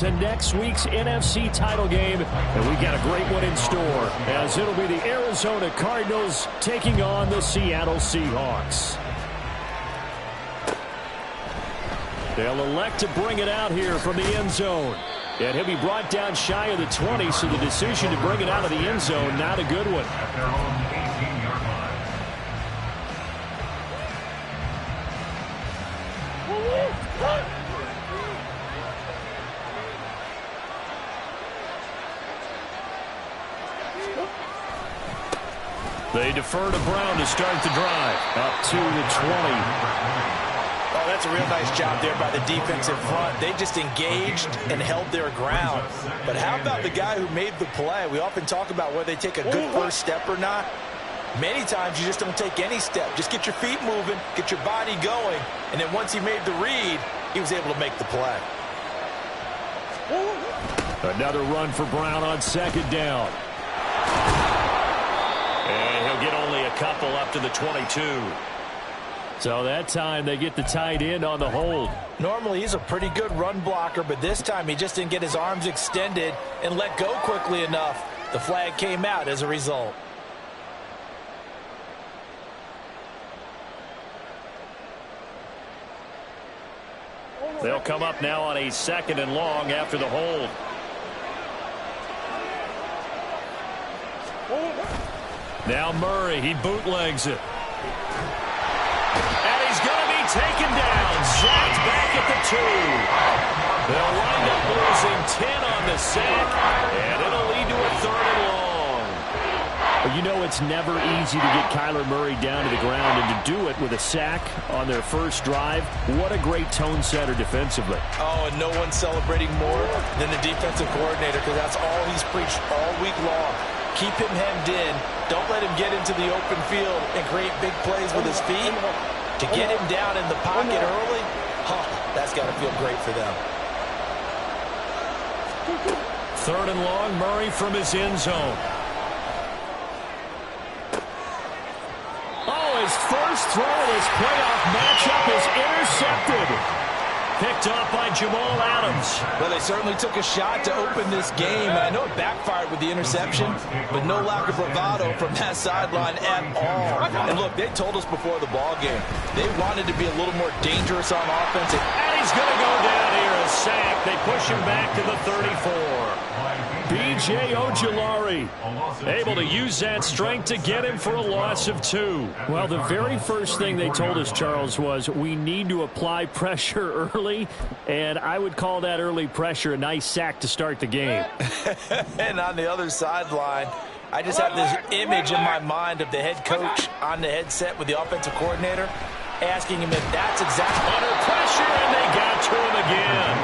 To next week's NFC title game, and we got a great one in store, as it'll be the Arizona Cardinals taking on the Seattle Seahawks. They'll elect to bring it out here from the end zone, and he'll be brought down shy of the 20, so the decision to bring it out of the end zone, not a good one. They defer to Brown to start the drive. Up to the 20. Oh, that's a real nice job there by the defensive front. They just engaged and held their ground. But how about the guy who made the play? We often talk about whether they take a good first step or not. Many times you just don't take any step. Just get your feet moving, get your body going, and then once he made the read, he was able to make the play. Another run for Brown on second down. And he'll get only a couple up to the 22. So that time they get the tight end on the hold. Normally he's a pretty good run blocker, but this time he just didn't get his arms extended and let go quickly enough. The flag came out as a result. They'll come up now on a second and long after the hold. Now Murray, he bootlegs it. And he's going to be taken down. Sacked back at the 2. They'll wind up losing 10 on the sack, and it'll lead to a third and long. But you know it's never easy to get Kyler Murray down to the ground, and to do it with a sack on their first drive, what a great tone setter defensively. Oh, and no one's celebrating more than the defensive coordinator, because that's all he's preached all week long. Keep him hemmed in. Don't let him get into the open field and create big plays with his feet. To get him down in the pocket early, that's got to feel great for them. Third and long, Murray from his end zone. Oh, his first throw of this playoff matchup is intercepted. Picked off by Jamal Adams. Well, they certainly took a shot to open this game. I know it backfired with the interception, but no lack of bravado from that sideline at all. And look, they told us before the ball game, they wanted to be a little more dangerous on offense. And he's going to go down here, a sack. They push him back to the 34. B.J. Ojulari able to use that strength to get him for a loss of 2. Well, the very first thing they told us, Charles, was we need to apply pressure early, and I would call that early pressure a nice sack to start the game. And on the other sideline, I just have this image in my mind of the head coach on the headset with the offensive coordinator asking him if that's exactly under pressure, and they got to him again.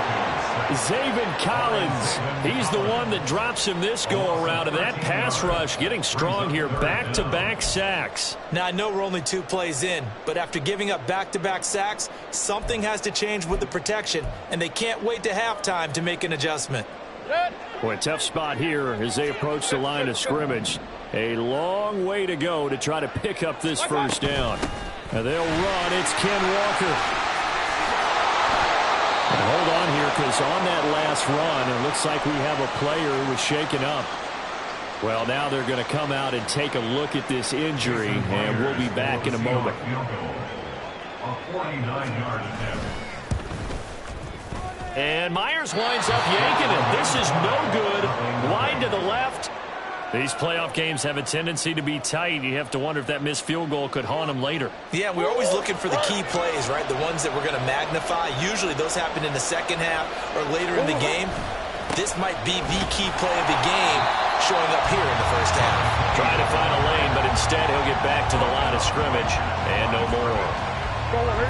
Zaven Collins, he's the one that drops him this go-around, and that pass rush getting strong here, back-to-back sacks. Now, I know we're only 2 plays in, but after giving up back-to-back sacks, something has to change with the protection, and they can't wait to halftime to make an adjustment. Boy, a tough spot here as they approach the line of scrimmage. A long way to go to try to pick up this first down. And they'll run. It's Ken Walker. And hold on here, because on that last run, it looks like we have a player who was shaken up. Well, now they're going to come out and take a look at this injury, and we'll be back in a moment. And Myers winds up yanking it. This is no good. Wide to the left. These playoff games have a tendency to be tight. You have to wonder if that missed field goal could haunt them later. Yeah, we're always looking for the key plays, right? The ones that we're going to magnify. Usually those happen in the second half or later in the game. This might be the key play of the game showing up here in the first half. Trying to find a lane, but instead he'll get back to the line of scrimmage. And no more.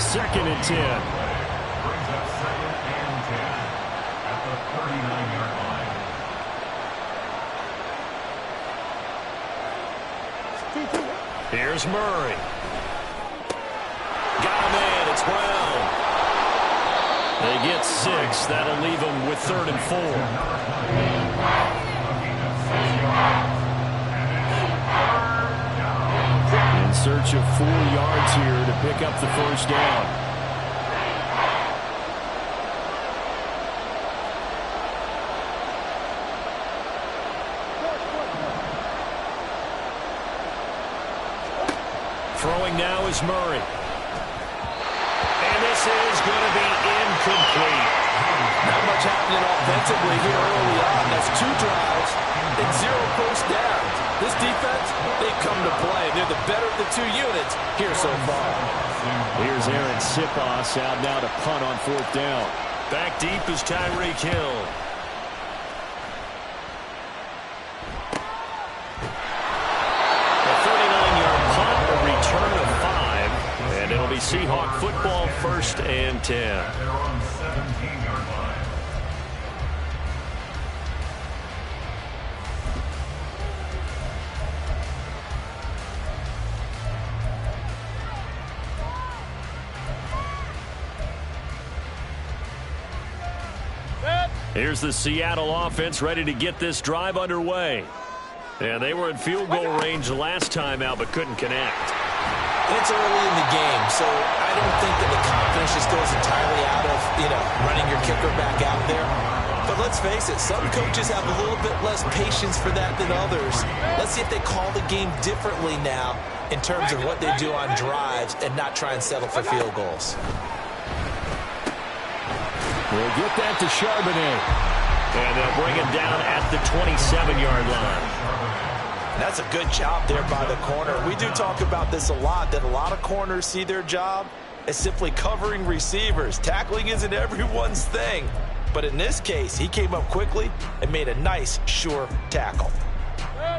Second and 10. Here's Murray. Got him in. It's Brown. They get 6. That'll leave them with 3rd and 4. In search of 4 yards here to pick up the first down. Throwing now is Murray. And this is going to be incomplete. Not much happening offensively here early on. That's 2 drives and 0 first downs. This defense, they've come to play. They're the better of the 2 units here so far. Here's Aaron Sipos out now to punt on 4th down. Back deep is Tyreek Hill. A 39-yard punt, a return of 5, and it'll be Seahawk football, 1st and 10. Here's the Seattle offense ready to get this drive underway. And they were in field goal range last time out but couldn't connect. It's early in the game, so I don't think that the confidence just goes entirely out of, running your kicker back out there. But let's face it, some coaches have a little bit less patience for that than others. Let's see if they call the game differently now in terms of what they do on drives and not try and settle for field goals. We'll get that to Charbonnet. And they'll bring him down at the 27-yard line. That's a good job there by the corner. We do talk about this a lot, that a lot of corners see their job as simply covering receivers. Tackling isn't everyone's thing. But in this case, he came up quickly and made a nice, sure tackle.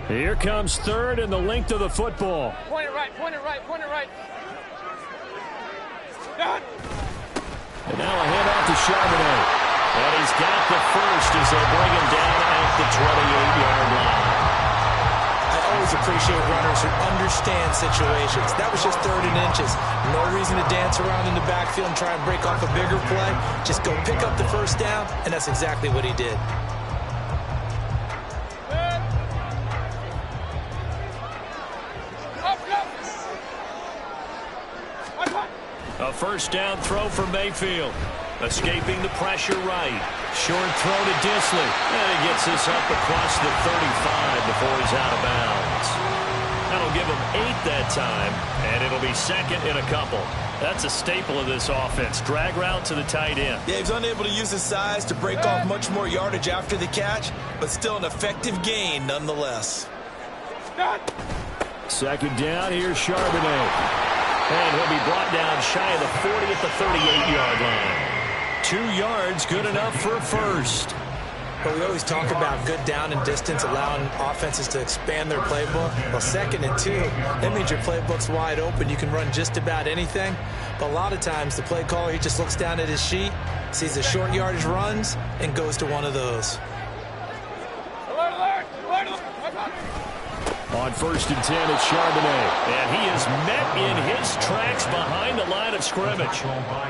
Here comes 3rd and the length of the football. Point it right, point it right, point it right. And now a handoff to Charbonnet. And he's got the first as they bring him down at the 28-yard line. I always appreciate runners who understand situations. That was just 3rd and inches. No reason to dance around in the backfield and try and break off a bigger play. Just go pick up the first down, and that's exactly what he did. A first down throw for Mayfield. Escaping the pressure right. Short throw to Disley. And he gets this up across the 35 before he's out of bounds. That'll give him 8 that time, and it'll be 2nd and a couple. That's a staple of this offense. Drag route to the tight end. Yeah, he's unable to use his size to break off much more yardage after the catch, but still an effective gain nonetheless. 2nd down, here's Charbonnet. And he'll be brought down shy of the 40 at the 38-yard line. 2 yards, good enough for a first. But we always talk about good down and distance, allowing offenses to expand their playbook. Well, 2nd and 2, that means your playbook's wide open. You can run just about anything. But a lot of times, the play caller, he just looks down at his sheet, sees the short yardage runs, and goes to one of those. On 1st and 10, it's Charbonnet. And he is met in his tracks behind the line of scrimmage.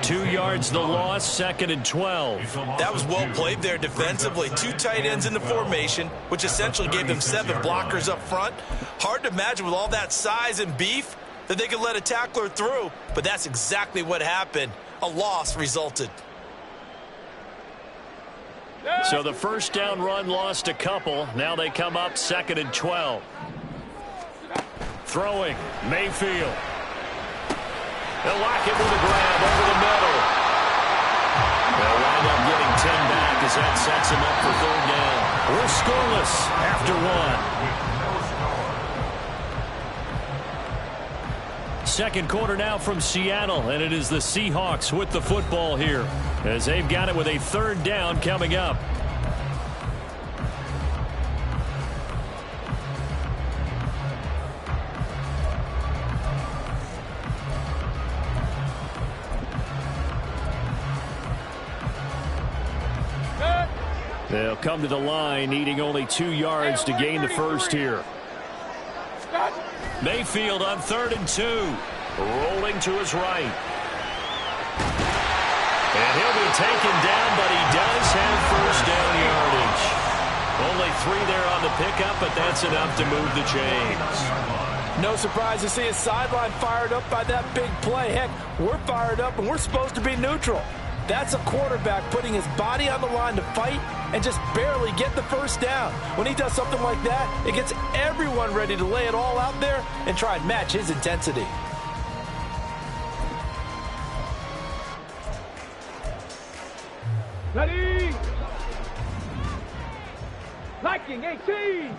2 yards the loss, 2nd and 12. That was well played there defensively. 2 tight ends in the formation, which essentially gave them 7 blockers up front. Hard to imagine with all that size and beef that they could let a tackler through, but that's exactly what happened. A loss resulted. So the first down run lost a couple. Now they come up 2nd and 12. Throwing, Mayfield. They'll lock it with a grab over the middle. They'll wind up getting 10 back as that sets him up for 3rd down. We're scoreless after 1. Second quarter now from Seattle, and it is the Seahawks with the football here as they've got it with a 3rd down coming up. They'll come to the line, needing only 2 yards to gain the first here. Mayfield on 3rd and 2. Rolling to his right. And he'll be taken down, but he does have first down yardage. Only 3 there on the pickup, but that's enough to move the chains. No surprise to see his sideline fired up by that big play. Heck, we're fired up, and we're supposed to be neutral. That's a quarterback putting his body on the line to fight and just barely get the first down. When he does something like that, it gets everyone ready to lay it all out there and try and match his intensity. Ready. Liking 18.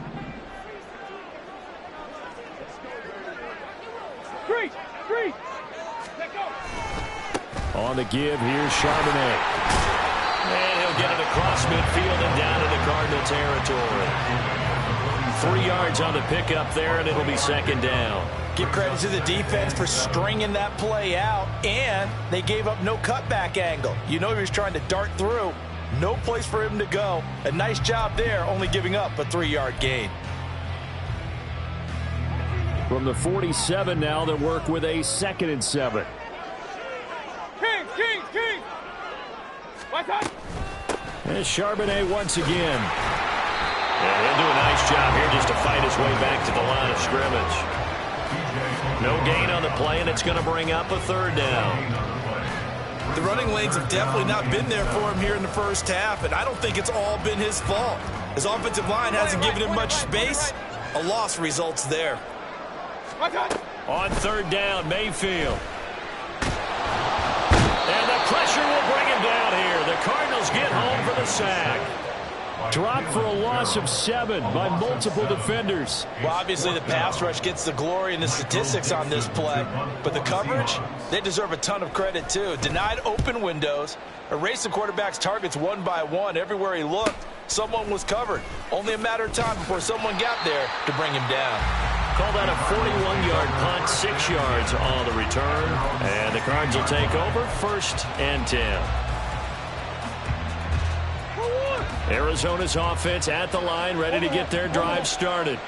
3. Let go. On the give, here's Charbonnet. And he'll get it across midfield and down into Cardinal territory. 3 yards on the pickup there, and it'll be second down. Give credit to the defense for stringing that play out, and they gave up no cutback angle. You know he was trying to dart through. No place for him to go. A nice job there, only giving up a 3-yard gain. From the 47 now, they'll work with a 2nd and 7. King. What's up? And Charbonnet once again. And he'll do a nice job here just to fight his way back to the line of scrimmage. No gain on the play, and it's going to bring up a 3rd down. The running lanes have definitely not been there for him here in the first half, and I don't think it's all been his fault. His offensive line hasn't given him much space. A loss results there. On 3rd down, Mayfield. And the pressure will bring him down here. The Cardinals get home for the sack. Dropped for a loss of 7 by multiple defenders. Well, obviously the pass rush gets the glory and the statistics on this play, but the coverage, they deserve a ton of credit too. Denied open windows, erased the quarterback's targets one by one. Everywhere he looked, someone was covered. Only a matter of time before someone got there to bring him down. Call that a 41-yard punt, 6 yards on the return. And the Cards will take over 1st and 10. Arizona's offense at the line, ready to get their drive started.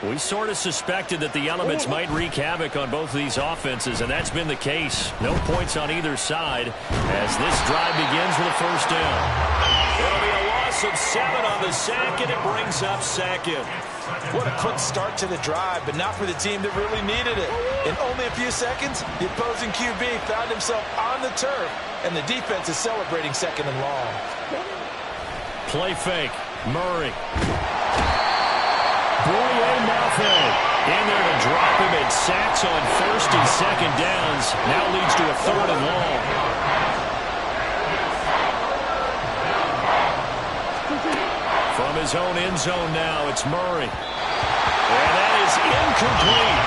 We sort of suspected that the elements might wreak havoc on both of these offenses, and that's been the case. No points on either side as this drive begins with a 1st down. It'll be a loss of 7 on the sack, and it brings up 2nd. What a quick start to the drive, but not for the team that really needed it. In only a few seconds, the opposing QB found himself on the turf, and the defense is celebrating 2nd and long. Play fake. Murray. Boye Mafe in there to drop him, and sacks on 1st and 2nd downs. Now leads to a 3rd and long. From his own end zone now, it's Murray. And that is incomplete.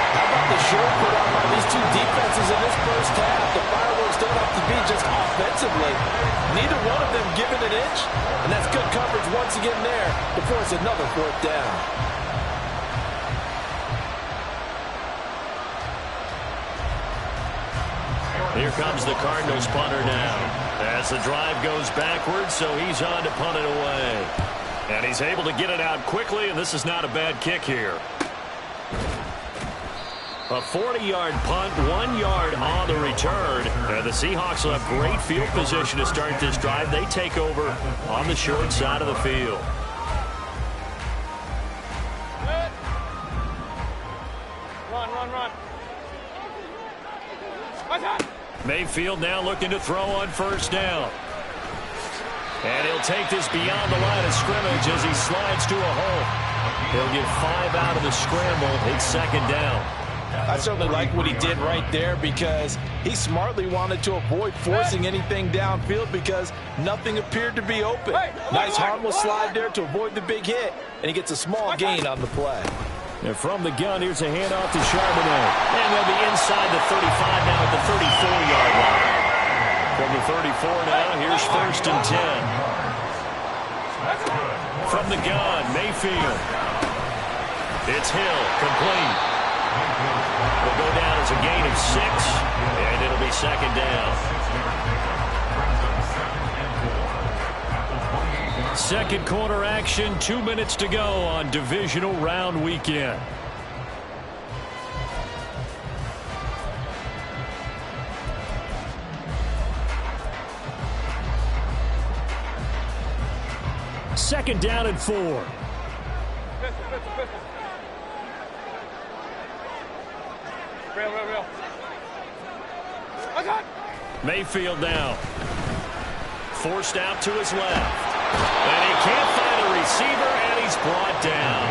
How about the short put up by these two defenses in this first half? The fireworks don't have to be just offensively. Neither one of them giving an inch, and that's good coverage once again there to force another 4th down. Here comes the Cardinals punter now. As the drive goes backwards, so he's on to punt it away. And he's able to get it out quickly, and this is not a bad kick here. A 40-yard punt, 1 yard on the return. And the Seahawks will have great field position to start this drive. They take over on the short side of the field. Run. Mayfield now looking to throw on 1st down. And he'll take this beyond the line of scrimmage as he slides to a hole. He'll get 5 out of the scramble. It's 2nd down. I certainly like what he did right there because he smartly wanted to avoid forcing anything downfield because nothing appeared to be open. Nice harmless slide there to avoid the big hit, and he gets a small gain on the play. And from the gun, here's a handoff to Charbonnet. And they'll be inside the 35 now at the 34-yard line. From the 34 now, here's 1st and 10. From the gun, Mayfield. It's Hill, complete. Will go down as a gain of 6, and it'll be 2nd down. 2nd quarter action, 2 minutes to go on divisional round weekend. Second down and 4. Real. Mayfield now. Forced out to his left. And he can't find a receiver, and he's brought down.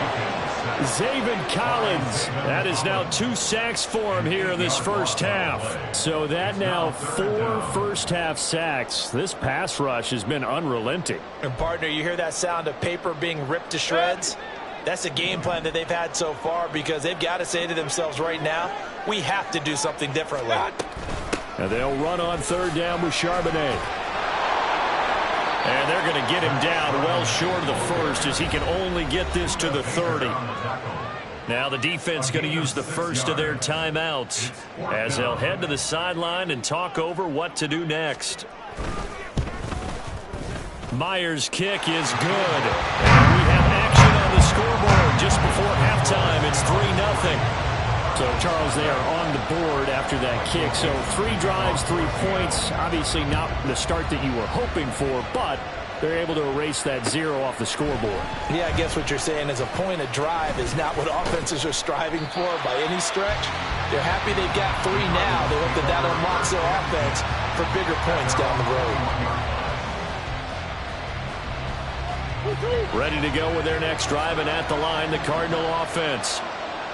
Zaven Collins. That is now 2 sacks for him here in this first half. So that now 4 first-half sacks. This pass rush has been unrelenting. And, partner, you hear that sound of paper being ripped to shreds? That's a game plan that they've had so far because they've got to say to themselves right now, we have to do something differently. And they'll run on 3rd down with Charbonnet. And they're going to get him down well short of the first as he can only get this to the 30. Now the defense going to use the first of their timeouts as they'll head to the sideline and talk over what to do next. Myers' kick is good. And we have action on the scoreboard just before halftime. It's 3-0. So, Charles, they are on the board after that kick. So 3 drives, 3 points. Obviously not the start that you were hoping for, but they're able to erase that 0 off the scoreboard. Yeah, I guess what you're saying is a point of drive is not what offenses are striving for by any stretch. They're happy they've got 3 now. They hope that that unlocks their offense for bigger points down the road. Ready to go with their next drive, and at the line, the Cardinal offense.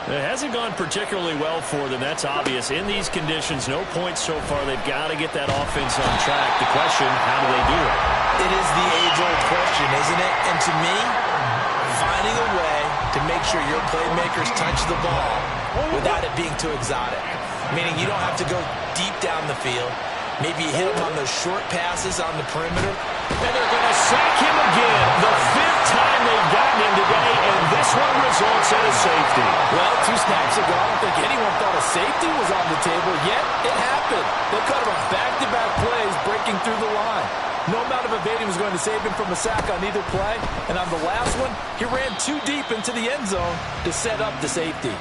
It hasn't gone particularly well for them. That's obvious. In these conditions, no points so far. They've got to get that offense on track. The question, how do they do it? It is the age-old question, isn't it? And to me, finding a way to make sure your playmakers touch the ball without it being too exotic. Meaning you don't have to go deep down the field. Maybe you hit them on those short passes on the perimeter. And they're going to sack him again. The 5th time they've gotten him today, and this one results in a safety. Well, 2 snaps ago, I don't think anyone thought a safety was on the table, yet it happened. They cut him back-to-back plays breaking through the line. No amount of evading was going to save him from a sack on either play, and on the last one, he ran too deep into the end zone to set up the safety.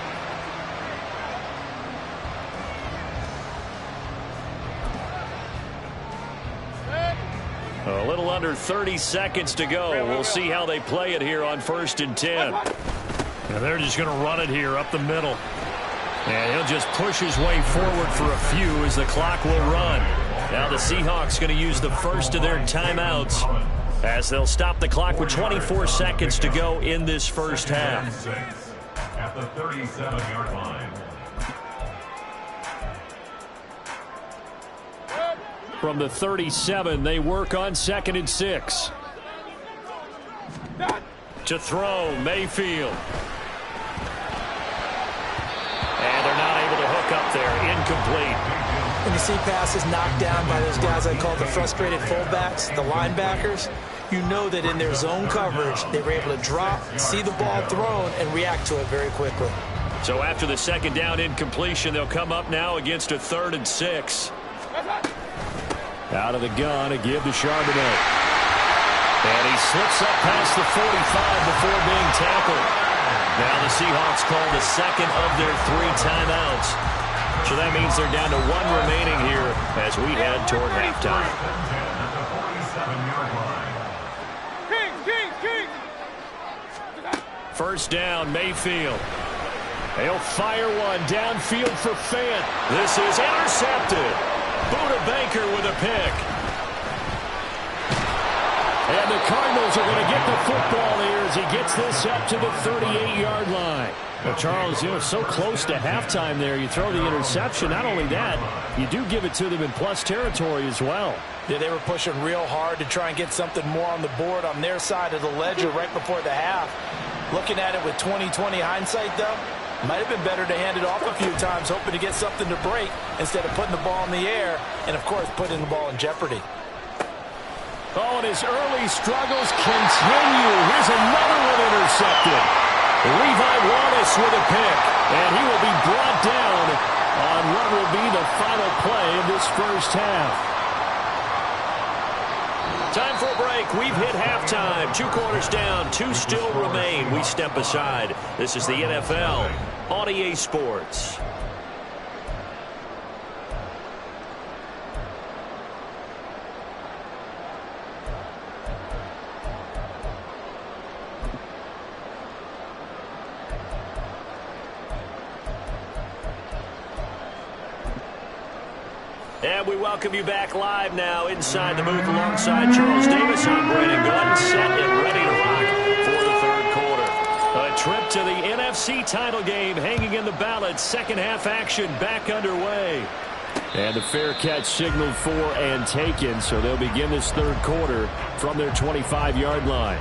A little under 30 seconds to go. We'll see how they play it here on 1st and 10. And they're just going to run it here up the middle. And he'll just push his way forward for a few as the clock will run. Now the Seahawks going to use the first of their timeouts as they'll stop the clock with 24 seconds to go in this first half. At the 37-yard line. From the 37, they work on 2nd and 6. To throw, Mayfield. And they're not able to hook up there. Incomplete. When you see passes knocked down by those guys I call the frustrated fullbacks, the linebackers, you know that in their zone coverage, they were able to drop, see the ball thrown, and react to it very quickly. So after the 2nd down incompletion, they'll come up now against a 3rd and 6. Out of the gun, a give to Charbonnet. And he slips up past the 45 before being tackled. Now the Seahawks call the 2nd of their 3 timeouts. So that means they're down to 1 remaining here as we head toward halftime. First down, Mayfield. They'll fire one downfield for Fant. This is intercepted. Buda Baker with a pick. And the Cardinals are going to get the football here as he gets this up to the 38-yard line. Well, Charles, so close to halftime there. You throw the interception. Not only that, you do give it to them in plus territory as well. Yeah, they were pushing real hard to try and get something more on the board on their side of the ledger right before the half. Looking at it with 20/20 hindsight, though, might have been better to hand it off a few times, hoping to get something to break instead of putting the ball in the air and, of course, putting the ball in jeopardy. Oh, and his early struggles continue. Here's another one intercepted. Levi Wallace with a pick, and he will be brought down on what will be the final play of this first half. Time for a break. We've hit halftime. 2 quarters down. 2 still remain. We step aside. This is the NFL on EA Sports. And we welcome you back live now inside the booth alongside Charles Davis. I'm Brandon Gunn, set and ready to rock for the 3rd quarter. A trip to the NFC title game hanging in the balance. Second half action back underway. And the fair catch signaled for and taken, so they'll begin this third quarter from their 25-yard line.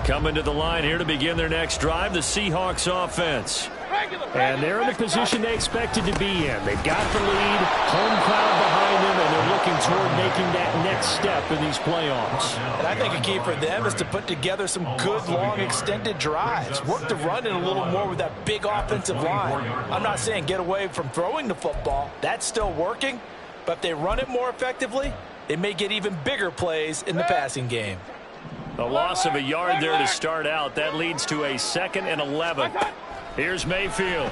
Coming to the line here to begin their next drive, the Seahawks offense. And they're in the position they expected to be in. They've got the lead, home crowd behind them, and they're looking toward making that next step in these playoffs. And I think a key for them is to put together some good, long, extended drives. Work the run in a little more with that big offensive line. I'm not saying get away from throwing the football. That's still working. But if they run it more effectively, they may get even bigger plays in the passing game. A loss of a yard there to start out. That leads to a 2nd and 11. Here's Mayfield.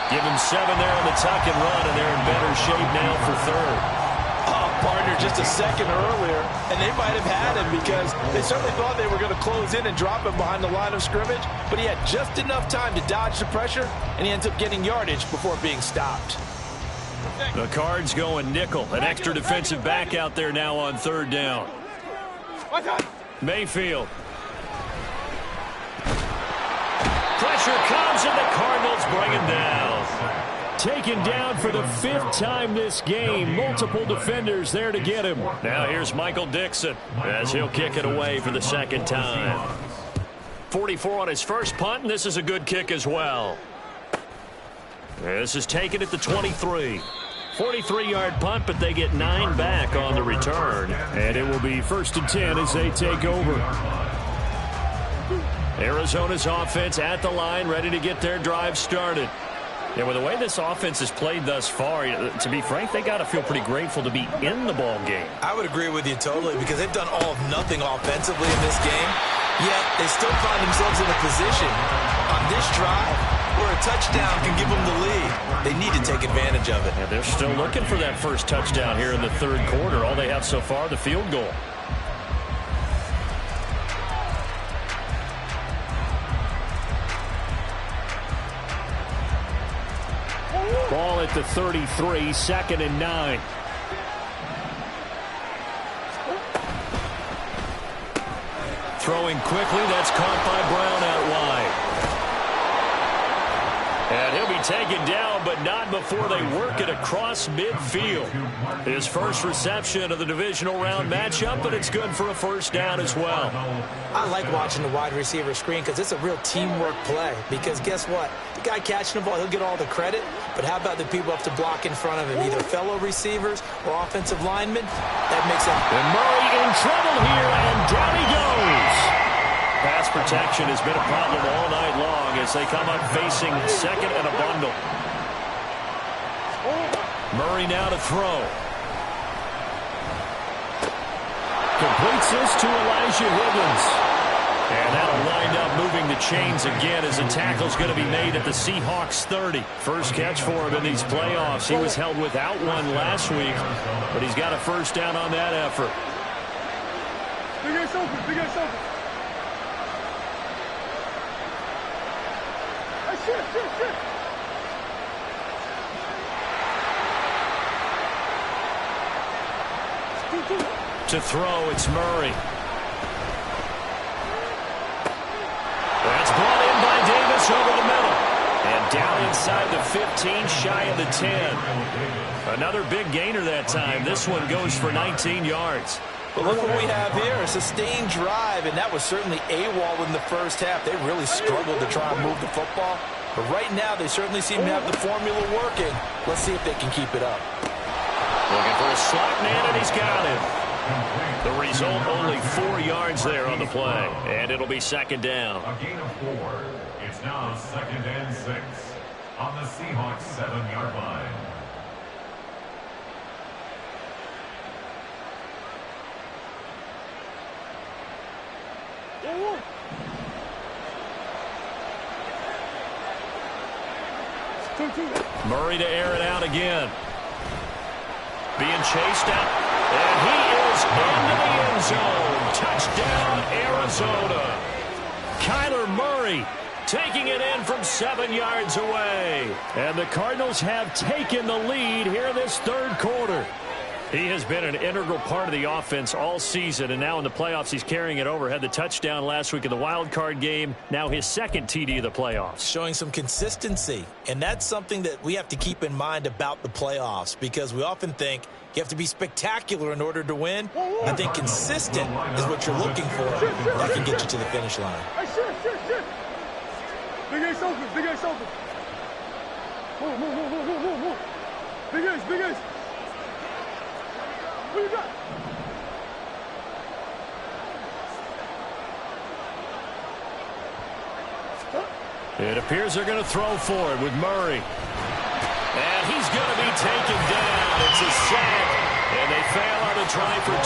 Give him 7 there on the tuck and run, and they're in better shape now for third. Oh, partner, just a second earlier, and they might have had him because they certainly thought they were going to close in and drop him behind the line of scrimmage, but he had just enough time to dodge the pressure, and he ends up getting yardage before being stopped. The Cards going nickel. An extra defensive back out there now on third down. Mayfield. Pressure comes, and the Cardinals bring him down. Taken down for the 5th time this game. Multiple defenders there to get him. Now here's Michael Dixon as he'll kick it away for the 2nd time. 44 on his first punt, and this is a good kick as well. This is taken at the 23. 43-yard punt, but they get 9 back on the return. And it will be 1st and 10 as they take over. Arizona's offense at the line, ready to get their drive started. Yeah, with the way this offense has played thus far, to be frank, they got to feel pretty grateful to be in the ball game. I would agree with you totally because they've done all of nothing offensively in this game, yet they still find themselves in a position on this drive where a touchdown can give them the lead. They need to take advantage of it. Yeah, they're still looking for that first touchdown here in the third quarter. All they have so far, the field goal. Ball at the 33, 2nd and 9. Throwing quickly, that's caught by Brown out wide. And he'll be taken down, but not before they work it across midfield. His first reception of the divisional round matchup, but it's good for a first down as well. I like watching the wide receiver screen because it's a real teamwork play. Because guess what? The guy catching the ball, he'll get all the credit. But how about the people up to block in front of him, either fellow receivers or offensive linemen? That makes it. And Murray in trouble here, and down he goes. Pass protection has been a problem all night long as they come up facing 2nd and a bundle. Murray now to throw. Completes this to Elijah Higgins. And that'll wind up moving the chains again as the tackle's going to be made at the Seahawks 30. First catch for him in these playoffs. He was held without one last week, but he's got a first down on that effort. Big ass open, big ass open. Shit. To throw, it's Murray. That's brought in by Davis over the middle. And down inside the 15, shy of the 10. Another big gainer that time. This one goes for 19 yards. But look what we have here, a sustained drive, and that was certainly AWOL in the first half. They really struggled to try and move the football. But right now, they certainly seem to have the formula working. Let's see if they can keep it up. Looking for a slot man, and he's got him. The result, only 4 yards there on the play. And it'll be 2nd down. A gain of 4. It's now 2nd and 6 on the Seahawks 7-yard line. Murray to air it out again. Being chased out. And he is into the end zone. Touchdown, Arizona. Kyler Murray taking it in from 7 yards away. And the Cardinals have taken the lead here in this third quarter. He has been an integral part of the offense all season, and now in the playoffs he's carrying it over. Had the touchdown last week in the wild card game. Now his second TD of the playoffs. Showing some consistency, and that's something that we have to keep in mind about the playoffs, because we often think you have to be spectacular in order to win. I think consistent is what you're looking for. That can get you to the finish line. Hey, shit. Big Ace open. Move. Big Ace. Who you got? It appears they're going to throw for it with Murray. And he's going to be taken down. It's a sack. And they fail on the try for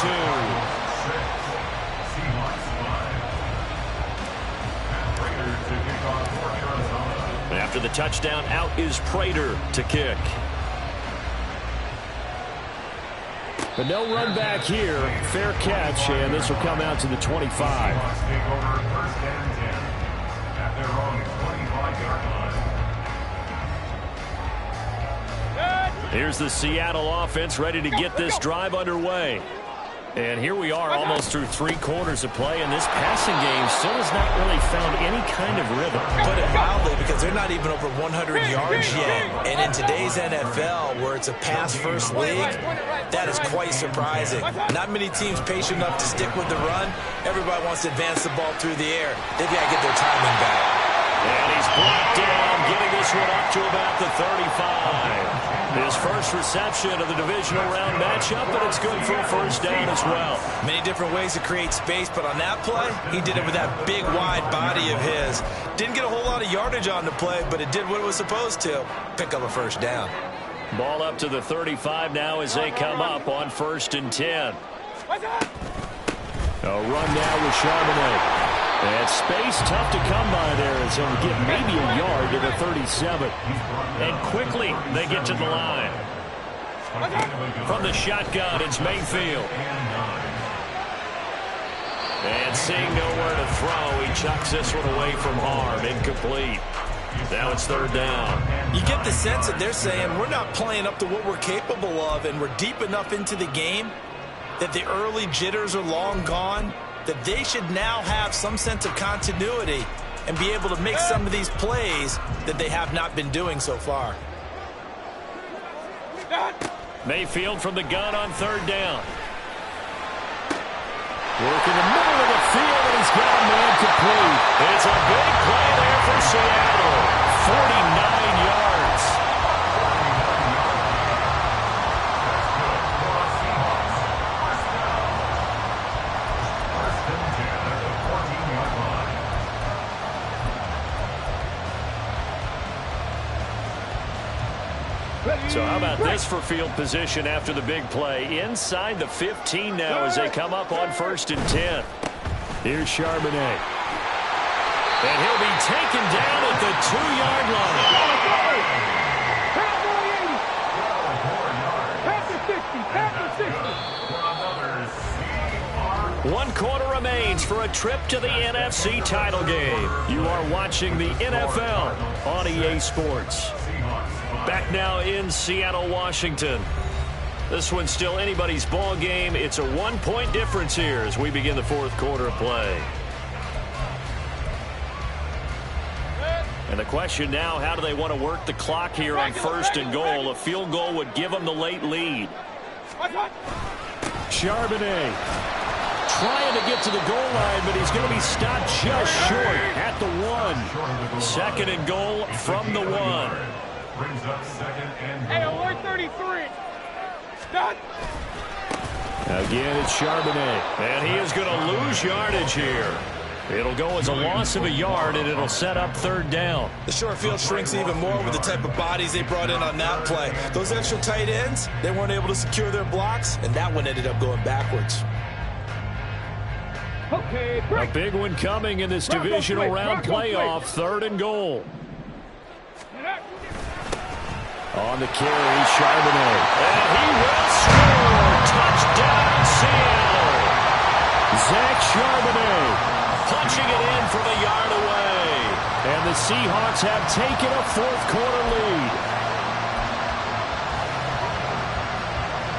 2. After the touchdown, out is Prater to kick. But no run back here. Fair catch, and this will come out to the 25. Here's the Seattle offense ready to get this drive underway. And here we are almost through 3 quarters of play, and this passing game still has not really found any kind of rhythm. Put it mildly, because they're not even over 100 yards yet. And in today's NFL, where it's a pass-first league, that is quite surprising. Not many teams patient enough to stick with the run. Everybody wants to advance the ball through the air. They've got to get their timing back. And he's blocked down, getting this one up to about the 35. His first reception of the divisional round matchup, and it's good for a first down as well. Many different ways to create space, but on that play, he did it with that big, wide body of his. Didn't get a whole lot of yardage on the play, but it did what it was supposed to. Pick up a first down. Ball up to the 35 now as they come up on 1st and 10. A run now with Charbonnet. And space tough to come by there as they'll get maybe a yard to the 37. And quickly they get to the line. From the shotgun, it's Mayfield. And seeing nowhere to throw, he chucks this one away from harm. Incomplete. Now it's 3rd down. You get the sense that they're saying we're not playing up to what we're capable of, and we're deep enough into the game that the early jitters are long gone, that they should now have some sense of continuity and be able to make some of these plays that they have not been doing so far. Mayfield from the gun on 3rd down. Working the middle of the field, and he's got a man complete. It's a big play there for Seattle. 49 yards. So how about this for field position after the big play? Inside the 15 now as they come up on 1st and 10. Here's Charbonnet. And he'll be taken down at the 2-yard line. 1 quarter remains for a trip to the NFC title game. You are watching the NFL on EA Sports. Back now in Seattle, Washington. This one's still anybody's ball game. It's a 1-point difference here as we begin the 4th quarter of play. And the question now, how do they want to work the clock here on 1st and goal? A field goal would give them the late lead. Charbonnet trying to get to the goal line, but he's going to be stopped just short at the 1. 2nd and goal from the 1. Brings up 2nd and Hey, alert 33. Done. Again, it's Charbonnet. And he is going to lose yardage here. It'll go as a loss of a yard, and it'll set up 3rd down. The short field shrinks even more with the type of bodies they brought in on that play. Those extra tight ends, they weren't able to secure their blocks, and that one ended up going backwards. Okay, A big one coming in this divisional round playoff. 3rd and goal. On the carry, Charbonnet. And he will score. Touchdown, Seattle. Zach Charbonnet punching it in from a yard away. And the Seahawks have taken a fourth-quarter lead.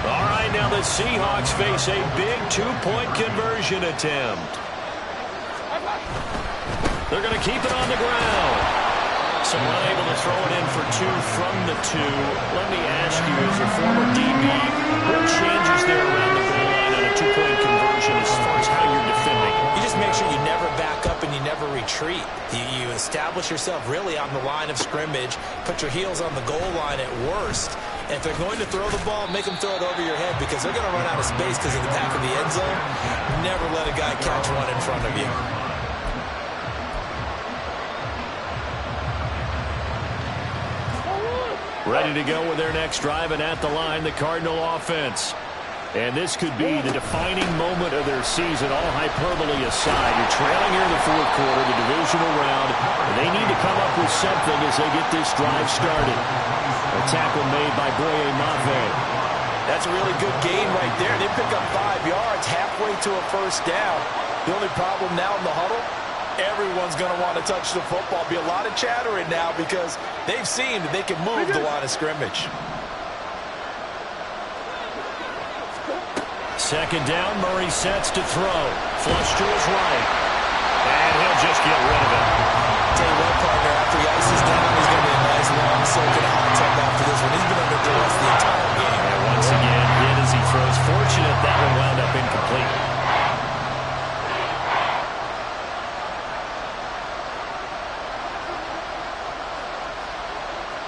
All right, now the Seahawks face a big two-point conversion attempt. They're going to keep it on the ground. So unable to throw it in for two from the two. Let me ask you, as a former DB, what changes there around the goal line on a two-point conversion as far as how you're defending? You just make sure you never back up and you never retreat. You establish yourself really on the line of scrimmage, put your heels on the goal line at worst. And if they're going to throw the ball, make them throw it over your head because they're going to run out of space because of the back of the end zone. Never let a guy catch one in front of you. Ready to go with their next drive, and at the line, the Cardinal offense. And this could be the defining moment of their season, all hyperbole aside. You're trailing here in the fourth quarter, the divisional round, and they need to come up with something as they get this drive started. A tackle made by Boye Mafe. That's a really good gain right there. They pick up 5 yards halfway to a first down. The only problem now in the huddle, everyone's going to want to touch the football. Be a lot of chattering now because they've seen that they can move the line of scrimmage. Second down, Murray sets to throw. Flush to his right. And he'll just get rid of it. Tell you what, partner, after he ices down, he's going to be a nice long soaking hot tub after this one. He's been under duress the entire game. And once again, hit as he throws. Fortunate that one wound up incomplete.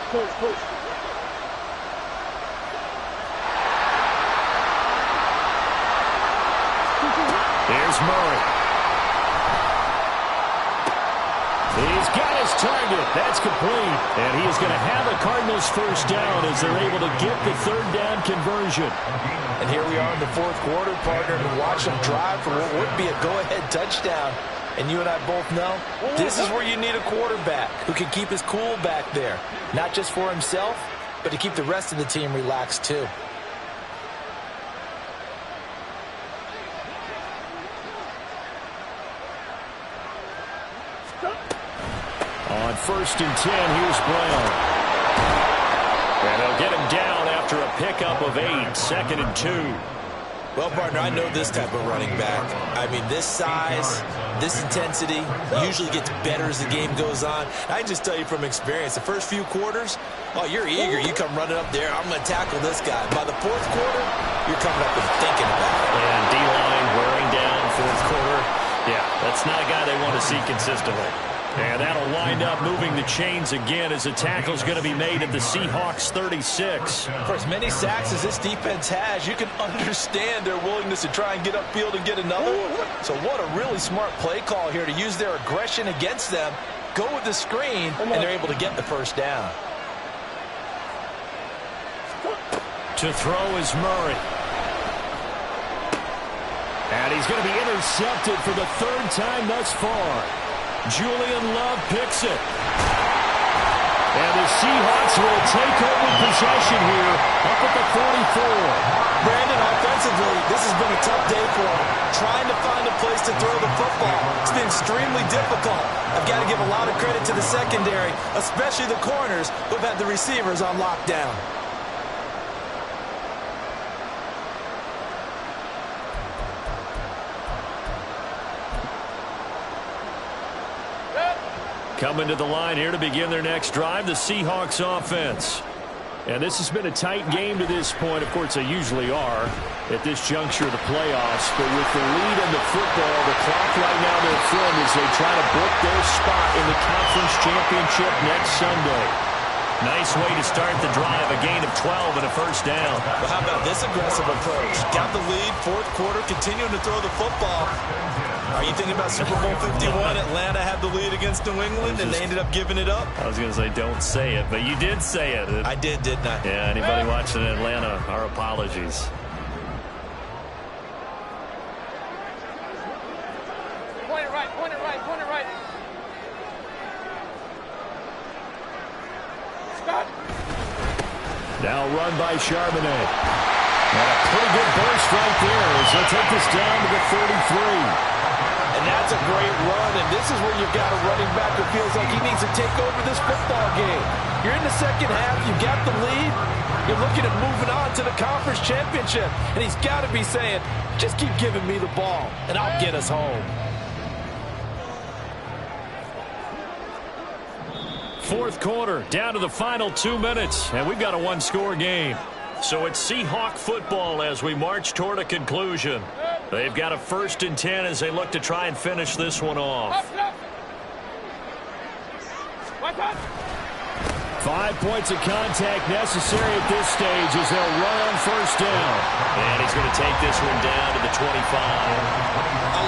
Push. Here's Murray. He's got his target. That's complete. And he is going to have a Cardinals first down as they're able to get the third down conversion. And here we are in the fourth quarter, partner, to watch them drive for what would be a go-ahead touchdown. And you and I both know this is where you need a quarterback who can keep his cool back there. Not just for himself, but to keep the rest of the team relaxed too. On 1st and 10, here's Brown. And they'll get him down after a pickup of 8, 2nd and 2. Well, partner, I know this type of running back. I mean, this size, this intensity usually gets better as the game goes on. I can just tell you from experience, the first few quarters, oh, you're eager. You come running up there, I'm going to tackle this guy. By the fourth quarter, you're coming up and thinking about it. And D-line wearing down fourth quarter. Yeah, that's not a guy they want to see consistently. And that'll wind up moving the chains again as the tackle's going to be made at the Seahawks 36. For as many sacks as this defense has, you can understand their willingness to try and get upfield and get another. So what a really smart play call here to use their aggression against them, go with the screen, and they're able to get the first down. To throw is Murray. And he's going to be intercepted for the third time thus far. Julian Love picks it. And the Seahawks will take over possession here up at the 44. Brandon, offensively, this has been a tough day for him. Trying to find a place to throw the football. It's been extremely difficult. I've got to give a lot of credit to the secondary, especially the corners who've had the receivers on lockdown. Coming to the line here to begin their next drive, the Seahawks offense. And this has been a tight game to this point. Of course, they usually are at this juncture of the playoffs. But with the lead in the football, the clock right now their friend as they try to book their spot in the conference championship next Sunday. Nice way to start the drive, a gain of 12 and a first down. Well, how about this aggressive approach? Got the lead, fourth quarter, continuing to throw the football. Are you thinking about Super Bowl 51? Atlanta had the lead against New England, and they ended up giving it up. I was going to say, don't say it, but you did say it. I did, didn't I? Yeah, anybody watching in Atlanta, our apologies. Point it right, point it right, point it right. Stop. Now run by Charbonnet. And a pretty good burst right there as they'll take this down to the 33. And that's a great run, and this is where you've got a running back who feels like he needs to take over this football game. You're in the second half, you've got the lead, you're looking at moving on to the conference championship, and he's got to be saying, just keep giving me the ball, and I'll get us home. Fourth quarter, down to the final 2 minutes, and we've got a one-score game. So it's Seahawk football as we march toward a conclusion. They've got a 1st and 10 as they look to try and finish this one off. 5 points of contact necessary at this stage as they'll run on 1st down. And he's going to take this one down to the 25. I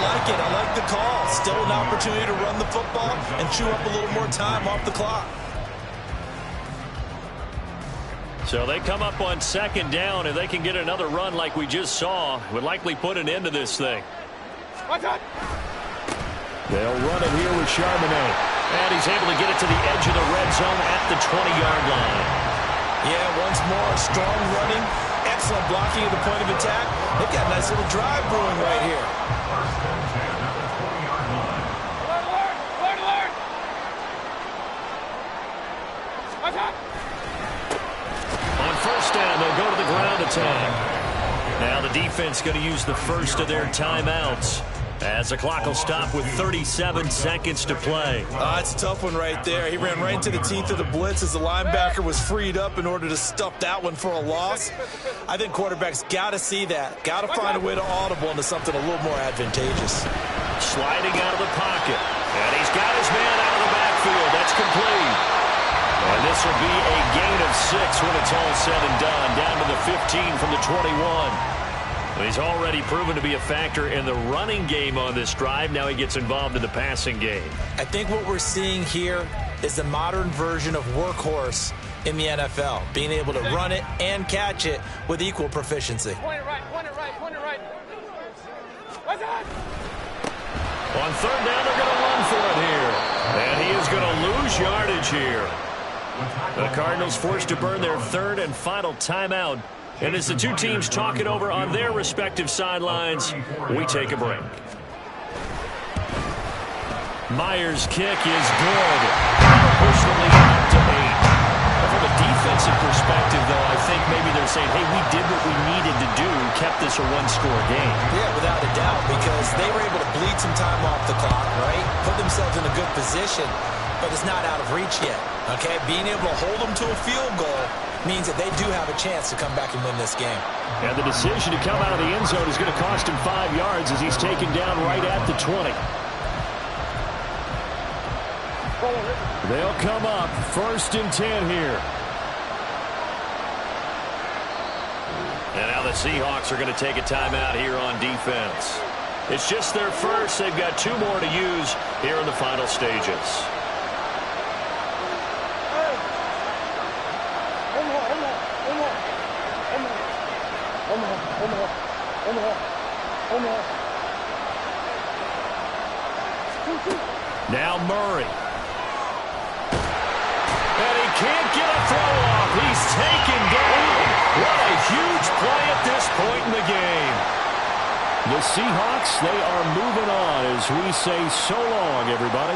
like it. I like the call. Still an opportunity to run the football and chew up a little more time off the clock. So they come up on 2nd down. If they can get another run like we just saw, would likely put an end to this thing. They'll run it here with Charbonnet. And he's able to get it to the edge of the red zone at the 20-yard line. Yeah, once more, strong running, excellent blocking at the point of attack. They've got a nice little drive brewing right here. On 1st down, they'll go to the ground attack. Now the defense going to use the first of their timeouts, as the clock will stop with 37 seconds to play. It's a tough one right there. He ran right into the teeth of the blitz as the linebacker was freed up in order to stuff that one for a loss. I think quarterbacks got to see that. Got to find a way to audible into something a little more advantageous. Sliding out of the pocket. And he's got his man out of the backfield. That's complete. And this will be a gain of 6 when it's all said and done. Down to the 15 from the 21. He's already proven to be a factor in the running game on this drive. Now he gets involved in the passing game. I think what we're seeing here is the modern version of workhorse in the NFL, being able to run it and catch it with equal proficiency. Point it right, point it right, point it right. What's that? On 3rd down, they're going to run for it here. And he is going to lose yardage here. The Cardinals forced to burn their 3rd and final timeout. And as the two teams talk it over on their respective sidelines, we take a break. Myers' kick is good. Push the lead up to 8. From a defensive perspective, though, I think maybe they're saying, hey, we did what we needed to do, kept this a one-score game. Yeah, without a doubt, because they were able to bleed some time off the clock, right? Put themselves in a good position, but it's not out of reach yet, okay? Being able to hold them to a field goal means that they do have a chance to come back and win this game. And the decision to come out of the end zone is going to cost him 5 yards as he's taken down right at the 20. They'll come up 1st and 10 here. And now the Seahawks are going to take a timeout here on defense. It's just their first. They've got 2 more to use here in the final stages. Now Murray. And he can't get a throw off. He's taken down. What a huge play at this point in the game. The Seahawks, they are moving on as we say so long, everybody.